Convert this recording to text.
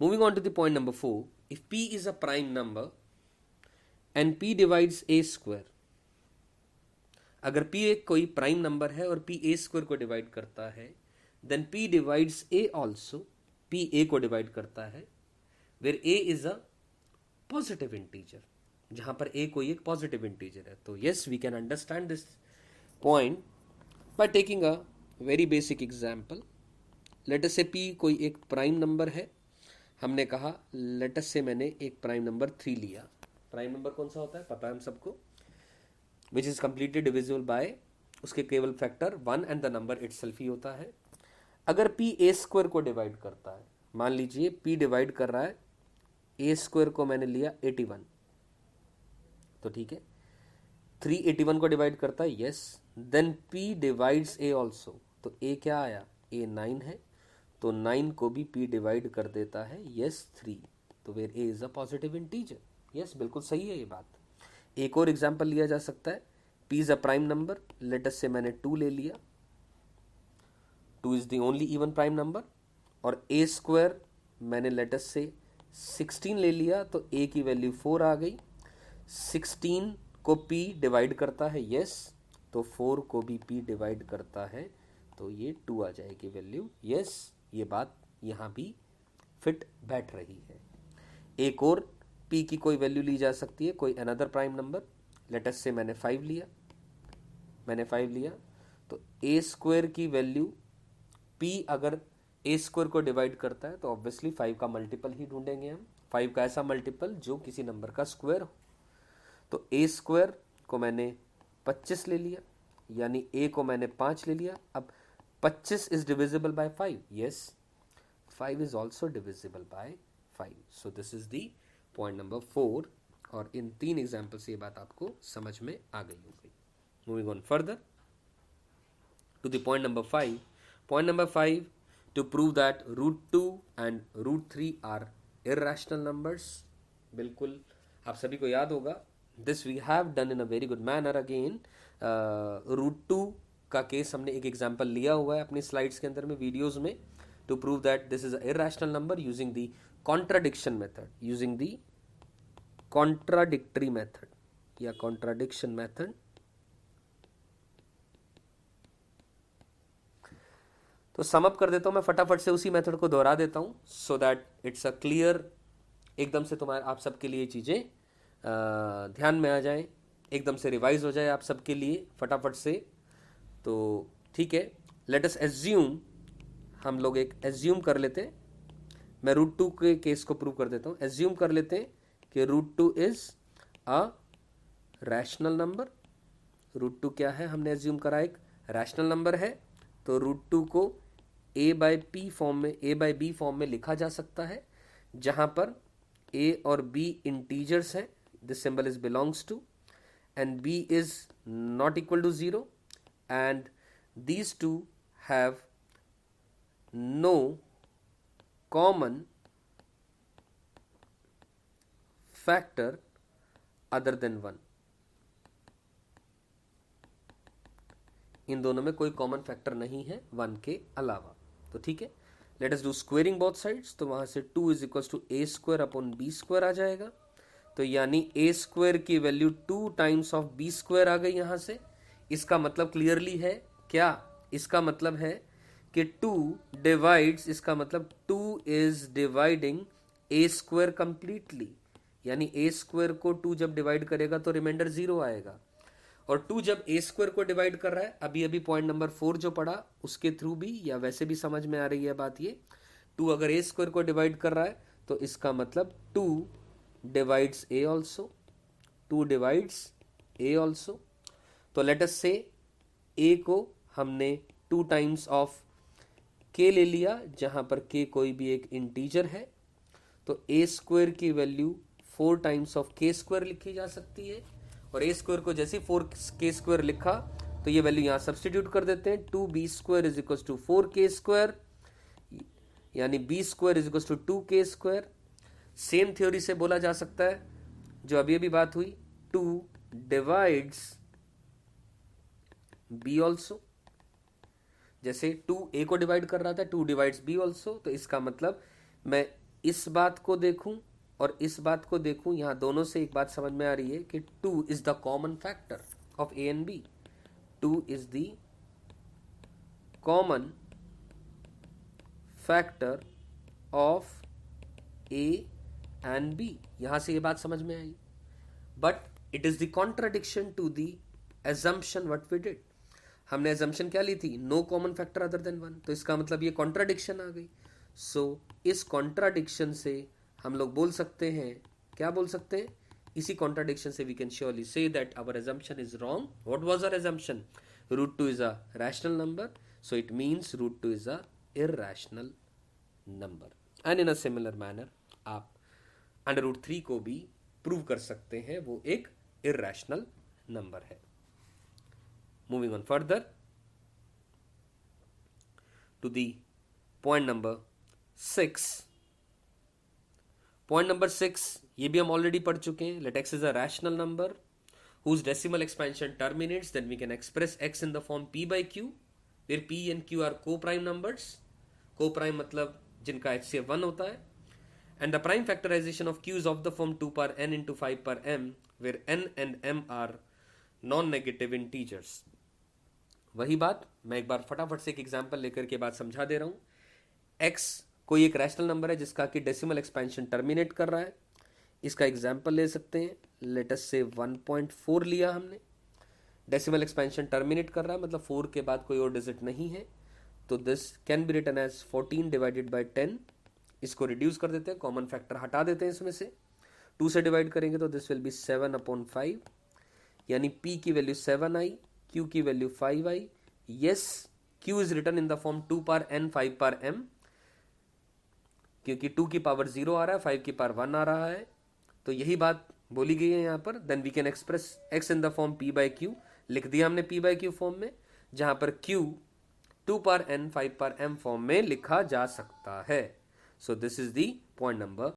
Moving on to the point number 4, if p is a prime number and p divides a square, अगर p एक कोई prime number है और p a square को divide करता है, then p divides a also, p a को divide करता है, where a is a positive integer, जहां पर a कोई एक पॉजिटिव इंटीजर है. तो yes, we can understand this point by taking a very basic example. Let us say p कोई एक प्राइम नंबर है. हमने कहा लेट अस से मैंने एक प्राइम नंबर 3 लिया. प्राइम नंबर कौन सा होता है पता है हम सबको, which is completely divisible by उसके केवल factor 1 and the number itself ही होता है. अगर p a स्क्वायर को डिवाइड करता है, मान लीजिए p डिवाइड कर रहा है a स्क्वायर को, मैंने लिया 81, तो ठीक है. 3 81 को डिवाइड करता है, yes. Then p divides a also, तो a क्या आया, a 9 है, तो 9 को भी p डिवाइड कर देता है, यस 3. तो where a is a positive integer. Yes, बिल्कुल सही है ये बात. एक और एग्जाम्पल लिया जा सकता है. p is a prime number, late us से मैंने 2 ले लिया. 2 is the only even prime number. और a स्क्वायर मैंने लेट अस से 16 ले लिया, तो a की वैल्यू 4 आ गई. 16 को p डिवाइड करता है, यस, तो 4 को भी p डिवाइड करता है, तो ये 2 आ जाएगी वैल्यू. यस, ये बात यहाँ भी फिट बैठ रही है. एक और p की कोई वैल्यू ली जा सकती है, कोई another prime number. Late us से मैंने 5 लिया, तो a स्क्वायर की वैल्यू p अगर a स्क्वायर को डिवाइड करता है तो ऑब्वियसली 5 का मल्टीपल ही ढूंढेंगे हम. 5 का ऐसा मल्टीपल जो किसी नंबर का स्क्वायर हो. तो a स्क्वायर को मैंने 25 ले लिया, यानी a को मैंने 5 ले लिया. अब 25 is divisible by 5, yes, 5 is also divisible by 5. So this is the point number 4. और इन 3 एग्जाम्पल से ये बात आपको समझ में आ गई होगी. Moving on further to the point number 5. Point number 5, to prove that root 2 and root 3 are irrational numbers. बिल्कुल आप सभी को याद होगा, this we have done in a very good manner again. root 2 का केस हमने एक एग्जाम्पल लिया हुआ है अपनी स्लाइड्स के अंदर में, वीडियोस में, to prove that this is a irrational number using the contradiction method, using the contradictory method या contradiction method. तो समअप कर देता हूँ मैं फटाफट से, उसी मेथड को दोहरा देता हूँ so that it's a clear, एकदम से तुम्हारे आप सबके लिए चीज़ें ध्यान में आ जाएं, एकदम से रिवाइज हो जाए आप सबके लिए फटाफट से. तो ठीक है, लेट अस एज्यूम, हम लोग एक एज्यूम कर लेते हैं. मैं रूट 2 के केस को प्रूव कर देता हूँ. एज्यूम कर लेते हैं कि root 2 is a rational number. Root 2 क्या है, हमने एज्यूम करा एक रैशनल नंबर है. तो रूट 2 को a बाई बी फॉर्म में लिखा जा सकता है, जहां पर a और b इंटीजर्स हैं. This symbol is belongs to, and b is not equal to 0, and these two have no common factor other than 1. इन दोनों में कोई कॉमन फैक्टर नहीं है 1 के अलावा. तो ठीक है, let us do squaring both sides. तो वहां से 2 is equal to a square upon b square आ जाएगा. तो यानी a स्क्वायर की value 2 times of b square आ गई यहां से. इसका मतलब क्लियरली है क्या, इसका मतलब है कि 2 डिवाइड्स, इसका मतलब 2 is dividing a square completely. यानी a स्क्वायर को 2 जब डिवाइड करेगा तो रिमाइंडर 0 आएगा. और 2 जब a स्क्वायर को डिवाइड कर रहा है, अभी पॉइंट नंबर 4 जो पढ़ा उसके थ्रू भी या वैसे भी समझ में आ रही है बात ये. 2 अगर a स्क्वायर को डिवाइड कर रहा है तो इसका मतलब 2 divides a also, 2 divides a also. तो लेट अस से a को हमने 2 टाइम्स ऑफ k ले लिया, जहां पर k कोई भी एक इंटीजर है. तो a स्क्वायर की value 4 times of k square लिखी जा सकती है. और a स्क्वायर को जैसे 4k स्क्वायर लिखा तो ये वैल्यू यहां सब्सटीट्यूट कर देते हैं. 2b square is equal to 4k square, यानी b square is equal to 2k square. Same theory से बोला जा सकता है जो अभी बात हुई, 2 डिवाइड्स b ऑल्सो. जैसे 2 a को डिवाइड कर रहा था, 2 डिवाइड्स b ऑल्सो. तो इसका मतलब मैं इस बात को देखूं और इस बात को देखूं, यहां दोनों से एक बात समझ में आ रही है कि 2 is the common factor of A and B. 2 is the common factor of A and B. यहां से ये बात समझ में आई. But it is the contradiction to the assumption what we did. हमने एजम्पशन क्या ली थी? No common factor other than 1. तो इसका मतलब ये कॉन्ट्राडिक्शन आ गई. सो इस कॉन्ट्राडिक्शन से हम लोग बोल सकते हैं, क्या बोल सकते हैं? इसी कॉन्ट्राडिक्शन से we can surely say that our assumption is wrong. What was our assumption? √2 is a rational number, so it means √2 is a irrational number. And in a similar manner आप √3 को भी प्रूव कर सकते हैं वो एक irrational number है. Moving on further to the point number 6. Point number 6 ये भी हम ऑलरेडी पढ़ चुके हैं. Let x is a rational number whose decimal expansion terminates, then we can express x in the form p by q, where p and q are co-prime numbers. Co-prime मतलब जिनका HCF 1 होता है. And the prime factorization of q is of the form 2 power n into 5 power m, where n and m are non-negative integers. वही बात मैं एक बार फटाफट से एक एग्जांपल लेकर के बात समझा दे रहा हूं. x कोई एक रैशनल नंबर है जिसका कि डेसिमल एक्सपेंशन टर्मिनेट कर रहा है. इसका एग्जांपल ले सकते हैं. लेट अस से 1.4 लिया हमने. डेसिमल एक्सपेंशन टर्मिनेट कर रहा है मतलब 4 के बाद कोई और डिजिट नहीं है. तो this can be written as 14 divided by 10. इसको रिड्यूस कर देते हैं, कॉमन फैक्टर हटा देते हैं इसमें से. 2 से डिवाइड करेंगे तो दिस विल बी 7/5, यानी p की वैल्यू 7 आई, q की वैल्यू 5 आई. Yes, q is written in the form 2 power n 5 power m, क्योंकि 2 की पावर 0 आ रहा है, 5 की पावर 1 आ रहा है. तो यही बात बोली गई है यहाँ पर. Then we can express x in the form p by q. लिख दिया हमने p बाई q फॉर्म में, जहां पर q 2 power n 5 power m form में लिखा जा सकता है. So this is the point number